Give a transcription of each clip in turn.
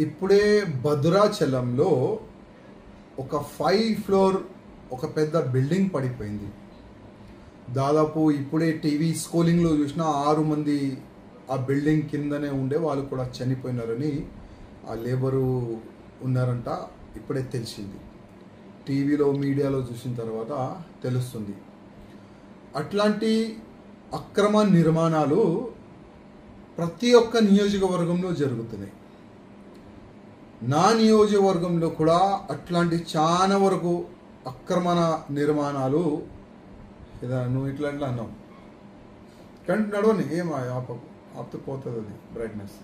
ఇప్పుడే భద్రాచలంలో ఒక 5 ఫ్లోర్ ఒక పెద్ద బిల్డింగ్ పడిపోయింది. దాదాపు ఇప్పుడే టీవీ స్కోలింగ్లో చూసిన 6 మంది ఆ బిల్డింగ్ కిందనే ఉండే వాళ్ళు కూడా చనిపోయినారని ఆ లేబరు ఉన్నారంట. ఇప్పుడే తెలిసింది, టీవీలో మీడియాలో చూసిన తర్వాత తెలుస్తుంది. అట్లాంటి అక్రమ నిర్మాణాలు ప్రతి ఒక్క నియోజకవర్గంలో జరుగుతున్నాయి. నా నియోజకవర్గంలో కూడా అట్లాంటి చాలా వరకు అక్రమణ నిర్మాణాలు. నువ్వు ఇట్లా అన్నావు కంటి నడవని ఏం ఆపుతూ పోతుంది అది బ్రైట్నెస్.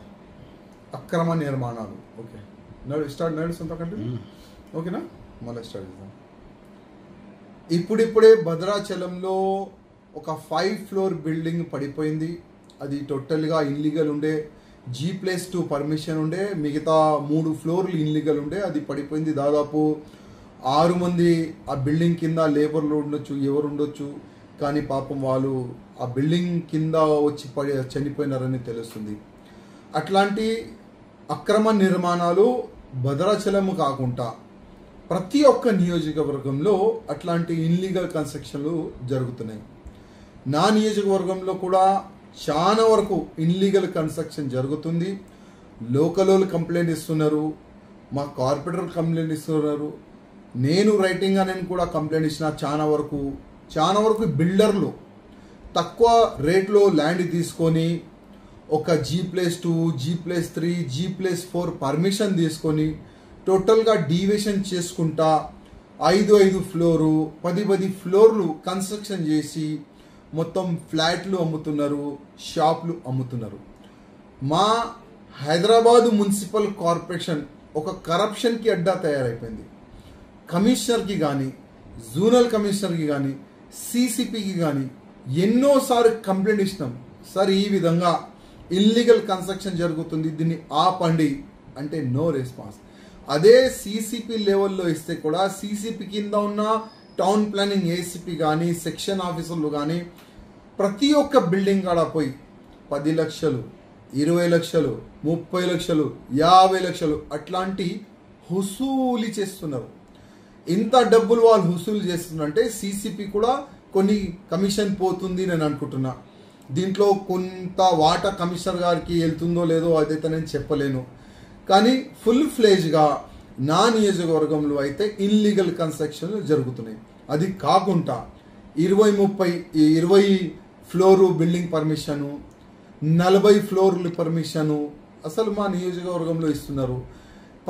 అక్రమ నిర్మాణాలు ఓకే నడుస్తుందా కంటిన్యూ ఓకేనా? మళ్ళీ స్టార్ట్ చేద్దాం. ఇప్పుడిప్పుడే భద్రాచలంలో ఒక 5 ఫ్లోర్ బిల్డింగ్ పడిపోయింది. అది టోటల్గా ఇన్లీగల్ ఉండే. G+2 పర్మిషన్ ఉండే, మిగతా 3 ఫ్లోర్లు ఇన్లీగల్ ఉండే. అది పడిపోయింది. దాదాపు 6 మంది ఆ బిల్డింగ్ కింద లేబర్లు ఉండొచ్చు, ఎవరు ఉండొచ్చు, కానీ పాపం వాళ్ళు ఆ బిల్డింగ్ కింద వచ్చి చనిపోయినారని తెలుస్తుంది. అట్లాంటి అక్రమ నిర్మాణాలు భద్రాచలం కాకుండా ప్రతి ఒక్క నియోజకవర్గంలో అట్లాంటి ఇన్లీగల్ కన్స్ట్రక్షన్లు జరుగుతున్నాయి. నా నియోజకవర్గంలో కూడా చాలా వరకు ఇన్లీగల్ కన్స్ట్రక్షన్ జరుగుతుంది. లోకల్ వాళ్ళు కంప్లైంట్ ఇస్తున్నారు, మా కార్పొరేటర్ కంప్లైంట్ ఇస్తున్నారు, నేను రైటింగ్ అని కూడా కంప్లైంట్ ఇచ్చిన. చాలా వరకు బిల్డర్లు తక్కువ రేట్లో ల్యాండ్ తీసుకొని ఒక G+2, G+3, G+4 పర్మిషన్ తీసుకొని టోటల్గా డీవియేషన్ చేసుకుంటా 5 ఫ్లోరు 10 ఫ్లోర్లు కన్స్ట్రక్షన్ చేసి మొత్తం ఫ్లాట్లు అమ్ముతున్నారు, షాపులు అమ్ముతున్నారు. మా హైదరాబాదు మున్సిపల్ కార్పొరేషన్ ఒక కరప్షన్కి అడ్డా తయారైపోయింది. కమిషనర్కి కానీ, జోనల్ కమిషనర్కి కానీ, CCPకి కానీ ఎన్నోసార్లు కంప్లైంట్ ఇచ్చినాం. సార్ ఈ విధంగా ఇల్లీగల్ కన్స్ట్రక్షన్ జరుగుతుంది, దీన్ని ఆపండి అంటే నో రెస్పాన్స్. అదే CCP లెవెల్లో ఇస్తే కూడా CCP కింద ఉన్న టౌన్ ప్లానింగ్ ACP కానీ, సెక్షన్ ఆఫీసర్లు కానీ ప్రతి ఒక్క బిల్డింగ్ కాడ పోయి 10 లక్షలు, 20 లక్షలు, 30 లక్షలు, 50 లక్షలు అట్లాంటి హుసూలు చేస్తున్నారు. ఇంత డబ్బులు వాళ్ళు హుసూలు చేస్తున్నారంటే CCP కూడా కొన్ని కమిషన్ పోతుంది నేను అనుకుంటున్నా. దీంట్లో కొంత వాటా కమిషనర్ గారికి వెళ్తుందో లేదో అదైతే నేను చెప్పలేను. కానీ ఫుల్ ఫ్లేజ్గా నా నియోజకవర్గంలో అయితే ఇన్లీగల్ కన్స్ట్రక్షన్లు జరుగుతున్నాయి. అది కాకుండా 20 ఫ్లోరు బిల్డింగ్ పర్మిషను, 40 ఫ్లోర్లు పర్మిషను అసలు మా నియోజకవర్గంలో ఇస్తున్నారు.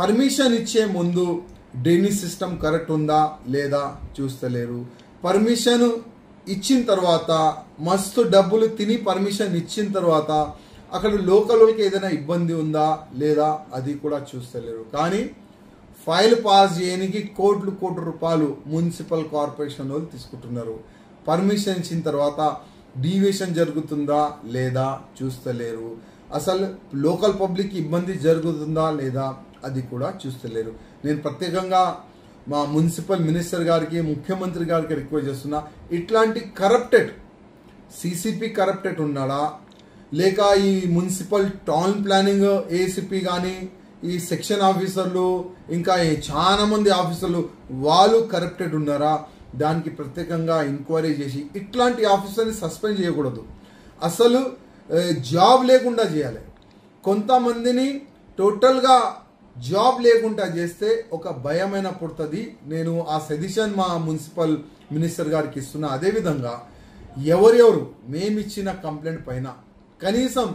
పర్మిషన్ ఇచ్చే ముందు డ్రైనేజ్ సిస్టమ్ కరెక్ట్ ఉందా లేదా చూస్తలేరు. పర్మిషన్ ఇచ్చిన తర్వాత మస్తు డబ్బులు తిని పర్మిషన్ ఇచ్చిన తర్వాత అక్కడ లోకల్ వాళ్ళకి ఏదైనా ఇబ్బంది ఉందా లేదా అది కూడా చూస్తలేరు. కానీ ఫైల్ పాస్ చేయడానికి కోట్ల రూపాయలు మున్సిపల్ కార్పొరేషన్ వాళ్ళు తీసుకుంటున్నారు. పర్మిషన్ ఇచ్చిన తర్వాత డీవియేషన్ జరుగుతుందా లేదా చూస్తలేరు. అసలు లోకల్ పబ్లిక్ ఇబ్బంది జరుగుతుందా లేదా అది కూడా చూస్తలేరు. నేను ప్రత్యేకంగా మా మున్సిపల్ మినిస్టర్ గారికి, ముఖ్యమంత్రి గారికి రిక్వెస్ట్ చేస్తున్నా, ఇట్లాంటి కరప్టెడ్ CCP కరప్టెడ్ ఉన్నాడా లేక ఈ మున్సిపల్ టౌన్ ప్లానింగ్ ACP కానీ, ఈ సెక్షన్ ఆఫీసర్లు ఇంకా చాలా మంది ఆఫీసర్లు వాళ్ళు కరప్టెడ్ ఉన్నారా, దానికి ప్రత్యేకంగా ఎంక్వైరీ చేసి ఇట్లాంటి ఆఫీసర్ని సస్పెండ్ చేయకూడదు. అసలు జాబ్ లేకుండా చేయాలి. కొంతమందిని టోటల్గా జాబ్ లేకుండా చేస్తే ఒక భయమైన పుడుతుంది. నేను ఆ సజెషన్ మా మున్సిపల్ మినిస్టర్ గారికి ఇస్తున్నా. అదేవిధంగా ఎవరెవరు మేమిచ్చిన కంప్లైంట్ పైన కనీసం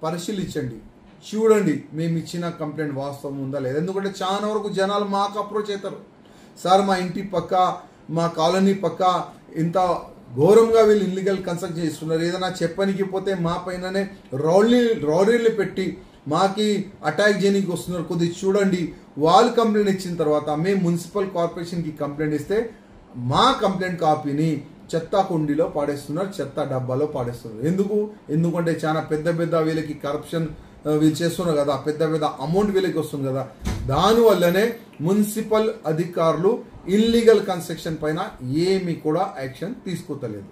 పరిశీలించండి, చూడండి మేము ఇచ్చిన కంప్లైంట్ వాస్తవం ఉందా లేదా. ఎందుకంటే చాలా వరకు జనాలు మాకు అప్రోచ్ అవుతారు, సార్ మా ఇంటి పక్క, మా కాలనీ పక్క ఇంత ఘోరంగా వీళ్ళు ఇల్లీగల్ కన్స్ట్రక్ట్ చేస్తున్నారు, ఏదైనా చెప్పనికి పోతే మా పైననే రౌడీలు పెట్టి మాకి అటాక్ చేయడానికి వస్తున్నారు, కొద్దిగా చూడండి. వాళ్ళు కంప్లైంట్ ఇచ్చిన తర్వాత మేము మున్సిపల్ కార్పొరేషన్కి కంప్లైంట్ ఇస్తే మా కంప్లైంట్ కాపీని చెత్త కుండీలో పాడేస్తున్నారు, చెత్త డబ్బాలో పాడేస్తున్నారు. ఎందుకంటే చాలా పెద్ద వీళ్ళకి కరప్షన్ వీళ్ళు చేస్తున్నారు కదా, పెద్ద అమౌంట్ వీళ్ళకి వస్తుంది కదా. దానివల్లనే మున్సిపల్ అధికారులు ఇల్లీగల్ కన్స్ట్రక్షన్ పైన ఏమీ కూడా యాక్షన్ తీసుకోవట్లేదు.